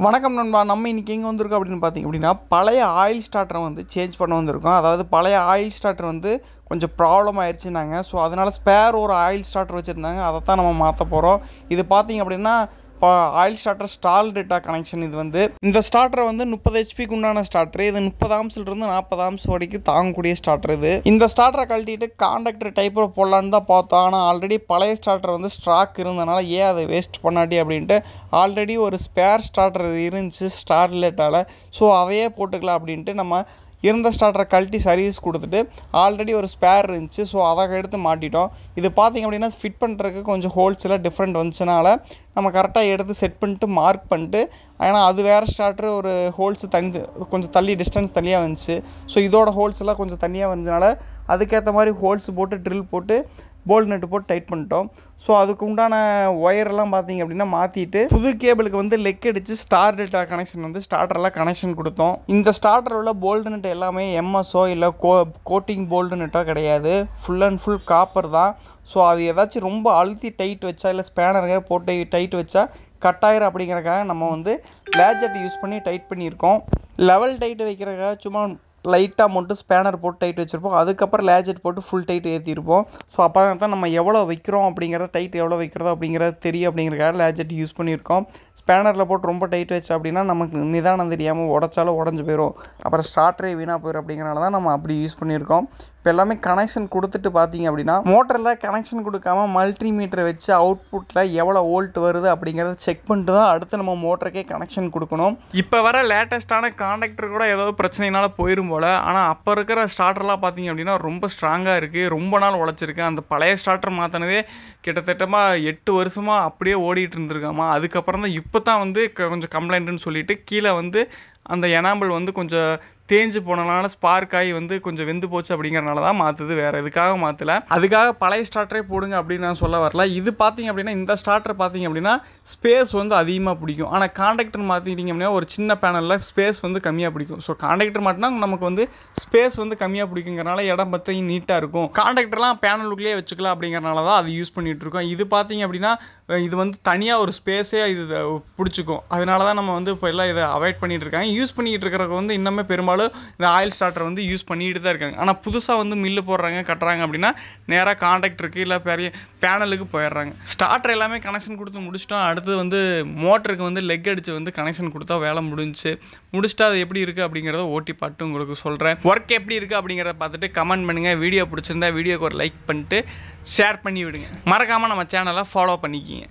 வணக்கம் நண்பா. நம்ம இன்றைக்கி எங்கே வந்திருக்கோம் அப்படின்னு பார்த்தீங்க அப்படின்னா, பழைய ஆயில் ஸ்டார்ட்டரை வந்து சேஞ்ச் பண்ண வந்திருக்கோம். அதாவது பழைய ஆயில் ஸ்டார்ட்டர் வந்து கொஞ்சம் ப்ராப்ளம் ஆயிடுச்சுன்னாங்க. ஸோ அதனால் ஸ்பேர் ஒரு ஆயில் ஸ்டார்ட்டர் வச்சுருந்தாங்க. அதை தான் நம்ம மாற்ற போகிறோம். இது பார்த்தீங்க அப்படின்னா oil starter stall data connection. இது வந்து இந்த ஸ்டார்ட்டரை வந்து 30 ஹெச்பிக்கு உண்டான ஸ்டார்டர். இது 30 ஆம்ஸ்லேருந்து 40 ஆம்ஸ் வரைக்கும் தாங்கக்கூடிய ஸ்டார்டர். இந்த ஸ்டார்ட்டரை கழட்டிட்டு காண்டக்டர் டைப்பில் போடலான்னு தான் பார்த்தோம். ஆனால் ஆல்ரெடி பழைய ஸ்டார்ட்டர் வந்து ஸ்டாக் இருந்தனால ஏன் அதை வேஸ்ட் பண்ணாட்டி அப்படின்ட்டு ஆல்ரெடி ஒரு ஸ்பேர் ஸ்டார்ட்டர் இருந்துச்சு ஸ்டார்லேட்டால். ஸோ அதையே போட்டுக்கலாம் அப்படின்ட்டு நம்ம இருந்த ஸ்டார்ட்டரை கழட்டி சர்வீஸ் கொடுத்துட்டு ஆல்ரெடி ஒரு ஸ்பேர் இருந்துச்சு. ஸோ அதை எடுத்து மாட்டிட்டோம். இது பார்த்திங்க அப்படின்னா ஃபிட் பண்ணுறதுக்கு கொஞ்சம் ஹோல்ஸ் எல்லாம் டிஃப்ரெண்ட் வந்துச்சுனால நம்ம கரெக்டாக எடுத்து செட் பண்ணிட்டு மார்க் பண்ணிட்டு, ஏன்னா அது வேறு ஸ்டார்ட்டர் ஒரு ஹோல்ஸ் கொஞ்சம் தள்ளி டிஸ்டன்ஸ் தனியாக வந்துச்சு. ஸோ இதோட ஹோல்ஸ் எல்லாம் கொஞ்சம் தனியாக வந்ததுனால அதுக்கேற்ற மாதிரி ஹோல்ஸ் போட்டு ட்ரில் போட்டு போல்ட் நட்டு போட்டு டைட் பண்ணிட்டோம். ஸோ அதுக்கு உண்டான ஒயரெல்லாம் பார்த்திங்க அப்படின்னா மாற்றிட்டு புது கேபிளுக்கு வந்து லெக் அடித்து ஸ்டார் டேட்டா கனெக்ஷன் வந்து ஸ்டார்டரெல்லாம் கனெக்ஷன் கொடுத்தோம். இந்த ஸ்டார்டரில் உள்ள போல்டு நட்டு எல்லாமே எம்எஸ்ஓ இல்லை கோட்டிங் போல்டு நட்டோ கிடையாது, ஃபுல் அண்ட் ஃபுல் காப்பர் தான். ஸோ அது ஏதாச்சும் ரொம்ப அழுத்தி டைட் வச்சா இல்லை ஸ்பேனருங்க போட்டு டைட் வச்சா கட்டாயிரம் அப்படிங்கிறக்காக நம்ம வந்து லேஜெட் யூஸ் பண்ணி டைட் பண்ணியிருக்கோம். லெவல் டைட் வைக்கிறக்காக சும்மா லைட்டாக மட்டும் ஸ்பேனர் போட்டு டைட் வச்சுருப்போம். அதுக்கப்புறம் லேஜெட் போட்டு ஃபுல் டைட் ஏற்றிருப்போம். ஸோ அப்போ தான் நம்ம எவ்வளோ வைக்கிறோம் அப்படிங்கிறத டைட் எவ்வளோ வைக்கிறதோ அப்படிங்கிறது தெரியும் அப்படிங்கிறக்காக லேஜெட் யூஸ் பண்ணியிருக்கோம். ஸ்பேனரில் போட்டு ரொம்ப டைட் வச்சு அப்படின்னா நமக்கு நிதானம் தெரியாமல் உடச்சாலும் உடஞ்சி போயிடும், அப்புறம் ஸ்டார்டரே வீணாக போயிடும். அப்படிங்கிறனால தான் நம்ம அப்படி யூஸ் பண்ணியிருக்கோம். இப்போ எல்லாமே கனெக்ஷன் கொடுத்துட்டு பார்த்தீங்க அப்படின்னா மோட்டரில் கனெக்ஷன் கொடுக்காமல் மல்டிமீட்டரை வச்சு அவுட்புட்டில் எவ்வளோ வோல்ட் வருது அப்படிங்கிறத செக் பண்ணிட்டு தான் அடுத்து நம்ம மோட்டருக்கே கனெக்ஷன் கொடுக்கணும். இப்போ வர லேட்டஸ்ட்டான காண்டக்டர் கூட ஏதோ பிரச்சனைனால போயிடும் போல். ஆனால் அப்போ இருக்கிற ஸ்டார்டர்லாம் பார்த்தீங்க அப்படின்னா ரொம்ப ஸ்ட்ராங்காக இருக்குது, ரொம்ப நாள் உழைச்சிருக்கு. அந்த பழைய ஸ்டார்டர் மாற்றினதே கிட்டத்தட்டமா 8 வருஷமாக அப்படியே ஓடிட்டு இருந்திருக்காமா. அதுக்கப்புறம் தான் இப்போ தான் வந்து கொஞ்சம் கம்ப்ளைண்ட்டுன்னு சொல்லிட்டு கீழே வந்து அந்த எனாம்பிள் வந்து கொஞ்சம் தேஞ்சு போனனால ஸ்பார்க் ஆகி வந்து கொஞ்சம் வெந்து போச்சு அப்படிங்கிறனால தான் மாற்றுது, வேறு எதுக்காக மாற்றலை. அதுக்காக பழைய ஸ்டார்டரே போடுங்க அப்படின்னு நான் சொல்ல வரல. இது பார்த்திங்க அப்படின்னா இந்த ஸ்டார்டர் பார்த்திங்க அப்படின்னா ஸ்பேஸ் வந்து அதிகமாக பிடிக்கும். ஆனால் காண்டக்டர் மாற்றிட்டிங்க அப்படின்னா ஒரு சின்ன பேனலில் ஸ்பேஸ் வந்து கம்மியாக பிடிக்கும். ஸோ காண்டக்டர் மாட்டினா நமக்கு வந்து ஸ்பேஸ் வந்து கம்மியாக பிடிக்குங்கிறனால இடம் பற்றி நீட்டாக இருக்கும். காண்டக்டர்லாம் பேனலுக்குள்ளேயே வச்சுக்கலாம் அப்படிங்கிறனால தான் அது யூஸ் பண்ணிகிட்டு இருக்கோம். இது பார்த்திங்க அப்படின்னா இது வந்து தனியாக ஒரு ஸ்பேஸே இது பிடிச்சிக்கும். அதனால தான் நம்ம வந்து இப்போ எல்லாம் இதை அவாய்ட் பண்ணிகிட்டு இருக்காங்க. யூஸ் பண்ணிகிட்டு இருக்கிறவங்க வந்து இன்னுமே பெரும்பாலும் இந்த ஆயில் ஸ்டார்டர் வந்து யூஸ் பண்ணிட்டு தான் இருக்காங்க. ஆனால் புதுசாக வந்து மில்லு போடுறாங்க கட்டுறாங்க அப்படின்னா நேராக காண்டக்டருக்கு இல்லை பெரிய பேனலுக்கு போயிடுறாங்க. ஸ்டார்டர் எல்லாமே கனெக்ஷன் கொடுத்து முடிச்சிட்டோம். அடுத்து வந்து மோட்டருக்கு வந்து லெக் அடித்து வந்து கனெக்ஷன் கொடுத்தா வேலை முடிச்சுட்டு அது எப்படி இருக்குது அப்படிங்கிறத ஓட்டி பாட்டு உங்களுக்கு சொல்கிறேன். ஒர்க் எப்படி இருக்குது அப்படிங்கிறத பார்த்துட்டு கமெண்ட் பண்ணுங்கள். வீடியோ பிடிச்சிருந்தா வீடியோக்கு ஒரு லைக் பண்ணிட்டு ஷேர் பண்ணி விடுங்க. மறக்காமல் நம்ம சேனலை ஃபாலோ பண்ணிக்கிங்க.